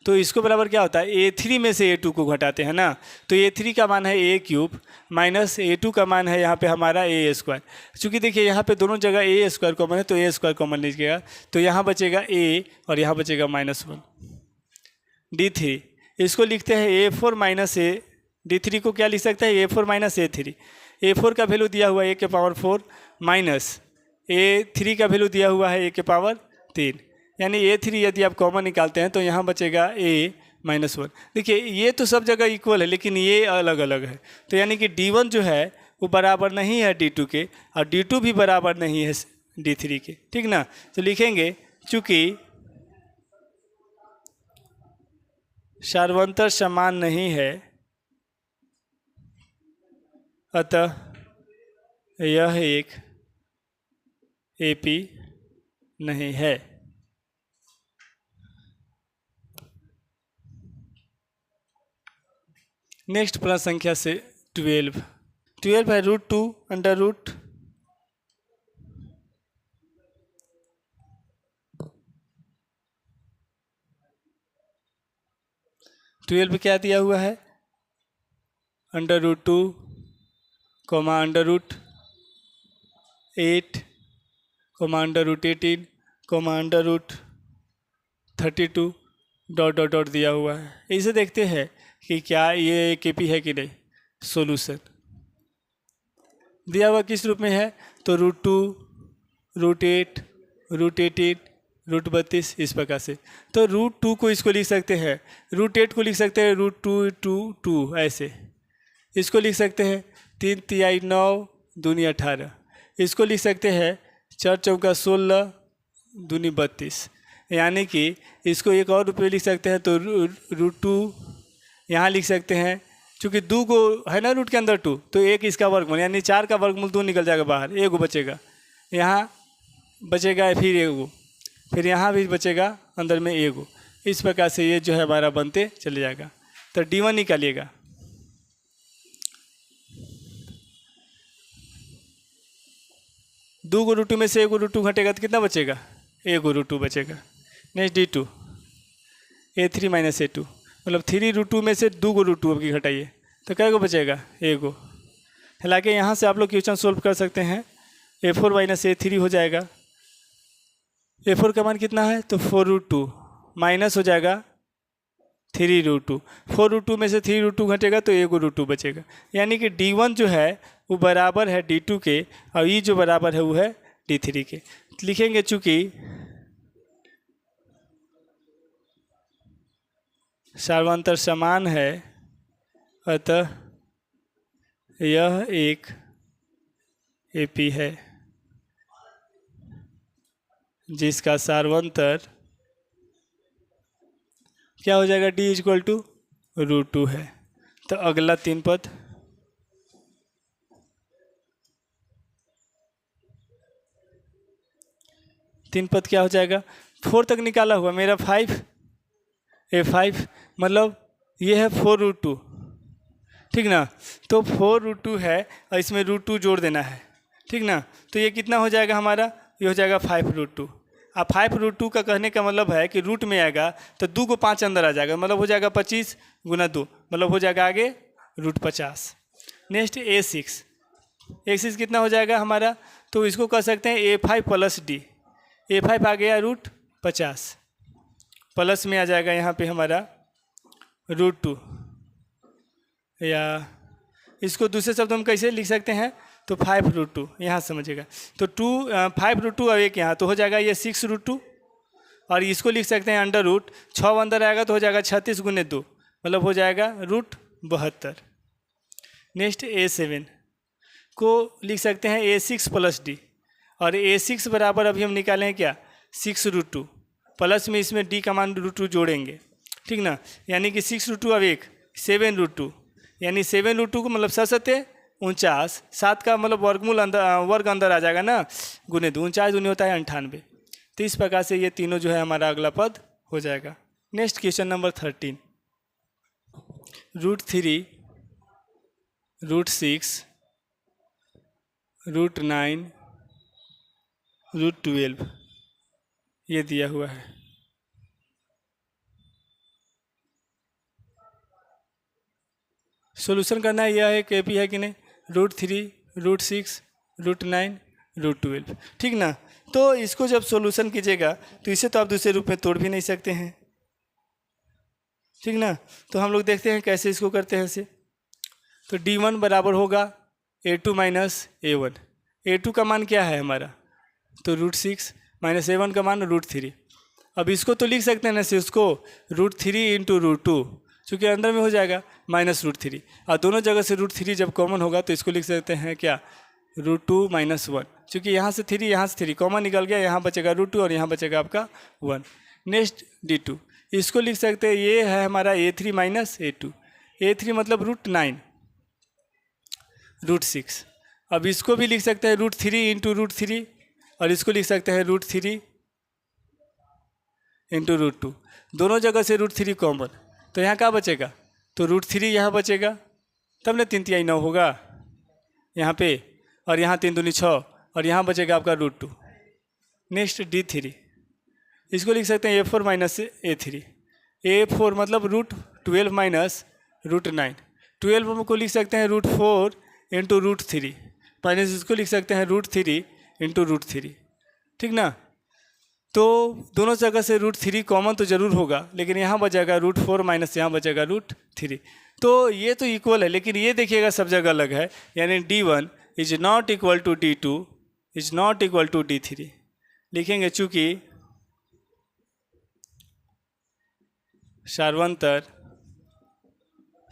तो इसको बराबर क्या होता है, A3 में से A2 को घटाते हैं ना, तो A3 का मान है A³ माइनस A2 का मान है यहाँ पे हमारा A²। चूँकि देखिए यहाँ पे दोनों जगह A² कॉमन है तो A² कॉमन लीजिएगा, तो यहाँ बचेगा A और यहाँ बचेगा -1। D3, इसको लिखते हैं A4 माइनस A, D3 को क्या लिख सकते हैं, A4 माइनस A3। A4 का वैल्यू दिया हुआ है A⁴ माइनस A3 का वैल्यू दिया हुआ है A⁴, यानी A3 यदि आप कॉमन निकालते हैं तो यहाँ बचेगा A-1। देखिए ये तो सब जगह इक्वल है लेकिन ये अलग अलग है, तो यानी कि D1 जो है वो बराबर नहीं है D2 के और D2 भी बराबर नहीं है D3 के, ठीक ना। तो लिखेंगे चूँकि सार्वंतर समान नहीं है अतः यह एक AP नहीं है। नेक्स्ट प्रश्न संख्या से 12 है √2 अंडर रूट 12 क्या दिया हुआ है, √2 कोमा √8 कोमा √18 कोमा √32 डॉट दिया हुआ है। इसे देखते हैं कि क्या ये KP है कि नहीं। सॉल्यूशन दिया हुआ किस रूप में है, तो √2 √8 √18 √32 इस प्रकार से। तो √2 को इसको लिख सकते हैं, √8 को लिख सकते हैं √2 ऐसे, इसको लिख सकते हैं 3 तिहाई 9 दूनी 18, इसको लिख सकते हैं 4 चौका 16 दूनी 32, यानी कि इसको एक और रूप में लिख सकते हैं तो √2 यहाँ लिख सकते हैं, चूँकि 2 को है ना रूट के अंदर 2, तो 1 इसका वर्गमूल यानी 4 का वर्गमूल 2 निकल जाएगा बाहर, 1 बचेगा, यहाँ बचेगा फिर 1, फिर यहाँ भी बचेगा अंदर में 1। इस प्रकार से ये जो है हमारा बनते चले जाएगा। तो D1 निकालिएगा, दो को √2 में से 1 √2 घटेगा तो कितना बचेगा, 1 √2 बचेगा। Next D2 A3 minus A2, मतलब 3 √2 में से 2 को √2 अब की घटाइए तो क्या को बचेगा, 1। हालांकि यहाँ से आप लोग क्वेश्चन सोल्व कर सकते हैं, A4 माइनस A3 हो जाएगा। A4 का मान कितना है, तो 4 √2 माइनस हो जाएगा 3 √2, 4 √2 में से 3 √2 घटेगा तो 1 √2 बचेगा, यानी कि D1 जो है वो बराबर है D2 के और ये जो बराबर है वो है D3 के। लिखेंगे चूँकि सार्वंतर समान है अतः यह एक AP है जिसका सार्वंतर क्या हो जाएगा, D = √2 है। तो अगला 3 पद, क्या हो जाएगा, 4 तक निकाला हुआ मेरा 5 A5, मतलब ये है 4 √2, ठीक ना। तो 4 √2 है और इसमें √2 जोड़ देना है, ठीक ना। तो ये कितना हो जाएगा हमारा, ये हो जाएगा 5 √2। अब 5 √2 का कहने का मतलब है कि रूट में आएगा तो 2 को 5 अंदर आ जाएगा, मतलब हो जाएगा 25 × 2, मतलब हो जाएगा आगे √50। नेक्स्ट A6 कितना हो जाएगा हमारा, तो इसको कह सकते हैं A5 + D, A5 आ गया √50 प्लस में आ जाएगा यहाँ पे हमारा √2, या इसको दूसरे शब्द हम कैसे लिख सकते हैं, तो 5 √2 यहाँ समझिएगा, तो 5 √2 और एक यहाँ तो हो जाएगा ये 6 √2, और इसको लिख सकते हैं अंडर रूट 6 अंदर आएगा तो हो जाएगा 36 × 2, मतलब हो जाएगा √72। नेक्स्ट A7 को लिख सकते हैं A6 + D, और A6 बराबर अभी हम निकालें हैं क्या, 6 √2 प्लस में इसमें D का मान √2 जोड़ेंगे, ठीक ना, यानी कि 6 √2 अब एक 7 √2, यानी 7 √2 को मतलब 7 7 का मतलब वर्गमूल वर्ग अंदर आ जाएगा ना, × 2 49 दूनी होता है 98। तो इस प्रकार से ये तीनों जो है हमारा अगला पद हो जाएगा। नेक्स्ट क्वेश्चन नंबर 13, √3 √6, √9, √12 ये दिया हुआ है। सॉल्यूशन करना है, यह एक एपी है कि नहीं, √3, √6, √9, √12, ठीक ना। तो इसको जब सॉल्यूशन कीजिएगा तो इसे तो आप दूसरे रूप में तोड़ भी नहीं सकते हैं, ठीक ना। तो हम लोग देखते हैं कैसे इसको करते हैं इसे। तो D1 बराबर होगा A2 माइनस A1। A2 का मान क्या है हमारा, तो √6 माइनस A1 का मान √3। अब इसको तो लिख सकते हैं ना, इसको √3 इंटू √2, चूँकि अंदर में हो जाएगा माइनस √3, और दोनों जगह से √3 जब कॉमन होगा तो इसको लिख सकते हैं क्या, √2 माइनस 1, चूँकि यहाँ से 3 यहाँ से 3 कॉमन निकल गया, यहाँ बचेगा √2 और यहाँ बचेगा आपका 1। नेक्स्ट D2, इसको लिख सकते हैं, ये है हमारा A3 माइनस A2। A3 मतलब √9, √6। अब इसको भी लिख सकते हैं √3 इंटू √3, और इसको लिख सकते हैं √3 इंटू √2, दोनों जगह से √3 कॉमन, तो यहाँ क्या बचेगा, तो √3 यहाँ बचेगा, तब ना 3 तिहाई 9 होगा यहाँ पे, और यहाँ 3 दूनी 6, और यहाँ बचेगा आपका √2। नेक्स्ट D3, इसको लिख सकते हैं A4 माइनस A3। A4 मतलब √12 माइनस √9, 12 को लिख सकते हैं √4 इंटू √3, माइनस इसको लिख सकते हैं √3 इंटू √3, ठीक ना। तो दोनों जगह से √3 कॉमन तो जरूर होगा, लेकिन यहाँ बचेगा √4 माइनस यहाँ बचेगा √3। तो ये तो इक्वल है, लेकिन ये देखिएगा सब जगह अलग है, यानी D1 is not equal to D2 is not equal to D3 लिखेंगे, चूँकि सार्वंतर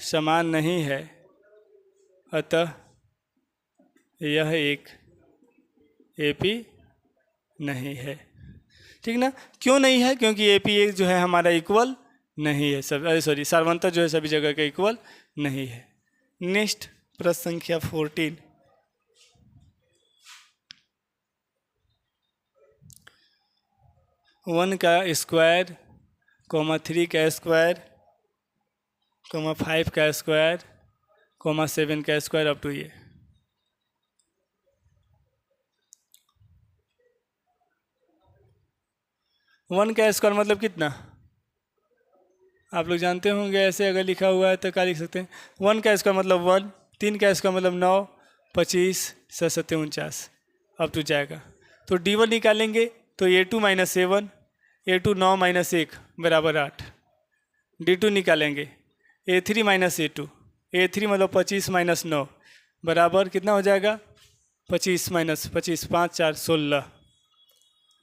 समान नहीं है, अतः यह एक एपी नहीं है, ठीक ना। क्यों नहीं है, क्योंकि एपी एक जो है हमारा इक्वल नहीं है, सब सॉरी सार्वंतर जो है सभी जगह का इक्वल नहीं है। नेक्स्ट प्रश्न संख्या 14, वन का स्क्वायर, 3 का स्क्वायर, 5 का स्क्वायर, 7 का स्क्वायर अप टू ये। वन का स्क्वायर मतलब कितना, आप लोग जानते होंगे, ऐसे अगर लिखा हुआ है तो क्या लिख सकते हैं, 1 का स्क्वायर मतलब 1, 3 का स्क्वायर मतलब 9, 25, 7 49 अब तो जाएगा। तो D1 निकालेंगे तो A2 minus A1, A2 9 minus 1 बराबर 8। D2 निकालेंगे A3 माइनस A2, A3 मतलब 25 माइनस 9 बराबर कितना हो जाएगा, 25 माइनस 25 5 4 16।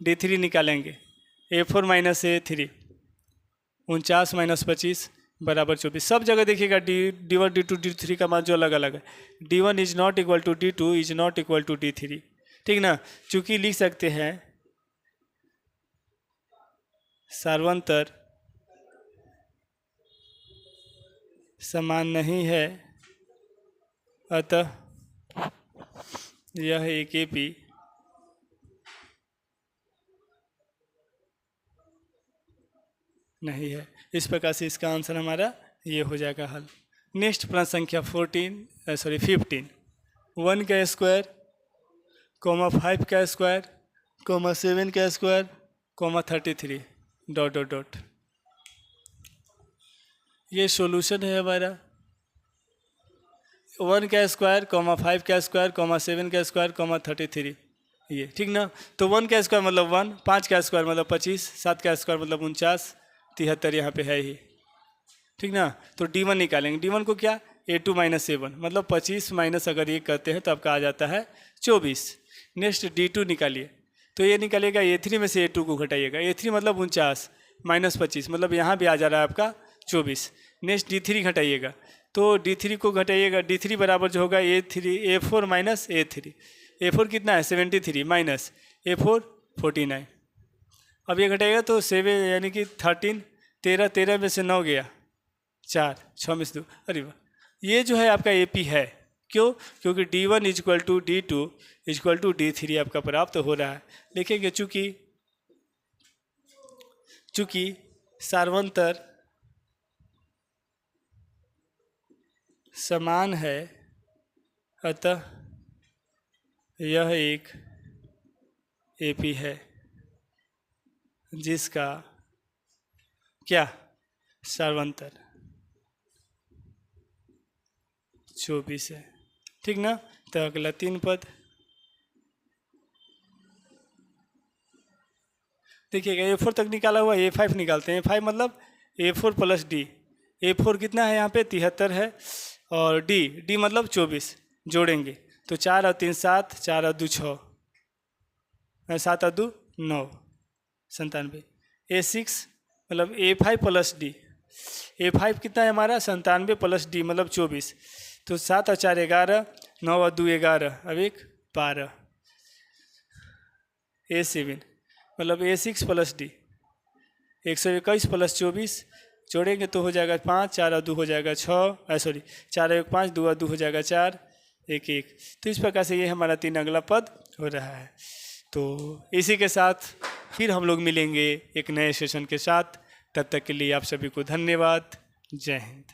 D3 निकालेंगे A4 माइनस A3, 49 माइनस 25 बराबर 24। सब जगह देखिएगा D1 D2 D3 का मान जो अलग अलग है, D1 is not equal to D2 is not equal to D3, ठीक ना। चूँकि लिख सकते हैं सार्वंतर समान नहीं है, अतः यह एक एपी नहीं है। इस प्रकार से इसका आंसर हमारा ये हो जाएगा हल। नेक्स्ट प्रश्न संख्या 15, 1 का स्क्वायर, 5 का स्क्वायर, 7 का स्क्वायर, 33 ... ये सॉल्यूशन है हमारा। 1 का स्क्वायर, 5 का स्क्वायर, 7 का स्क्वायर, 33 ये, ठीक ना। तो 1 का स्क्वायर मतलब 1, 5 का स्क्वायर मतलब 25, 7 का स्क्वायर मतलब 49, 73 यहाँ पे है ही, ठीक ना। तो D1 निकालेंगे, D1 को क्या, A2 माइनस A1 मतलब 25 माइनस अगर ये करते हैं तो आपका आ जाता है 24। नेक्स्ट D2 निकालिए, तो ये निकलेगा A3 में से A2 को घटाइएगा, A3 मतलब 49 माइनस 25 मतलब यहाँ भी आ जा रहा है आपका 24। नेक्स्ट D3 घटाइएगा, तो D3 को घटाइएगा, D3 बराबर जो होगा A4 माइनस A3, A4 कितना है 73 माइनस A4 49। अब ये घटाएगा तो 7 यानी कि 13, 13 में से 9 गया 4, 6 में से 2, अरे वाह, ये जो है आपका एपी है। क्यों, क्योंकि D1 equal to D2 equal to D3 आपका प्राप्त हो रहा है। लिखेंगे चूँकि सार्वंतर समान है, अतः यह एक एपी है जिसका क्या सार्वंतर 24 है। ठीक ना। तो अगला 3 पद देखिएगा, A4 तक निकाला हुआ, A5 निकालते हैं। A5 मतलब A4 प्लस डी। A4 कितना है यहाँ पे 73 है, और डी मतलब 24 जोड़ेंगे तो 4 और 3 7, 4 और 2 6, 7 और 2 9, 97। A6 मतलब A5 प्लस डी। A5 कितना है हमारा 97 प्लस डी मतलब 24, तो 7 और 4 11, 9 और 2 11, अब एक 12। A7 मतलब A6 प्लस डी 121 प्लस 24 जोड़ेंगे तो हो जाएगा 5, 4 और 2 हो जाएगा 6, सॉरी 4 और 1 5, 2 और 2 हो जाएगा 4, 1 1। तो इस प्रकार से ये हमारा 3 अगला पद हो रहा है। तो इसी के साथ फिर हम लोग मिलेंगे एक नए सेशन के साथ। तब तक के लिए आप सभी को धन्यवाद। जय हिंद।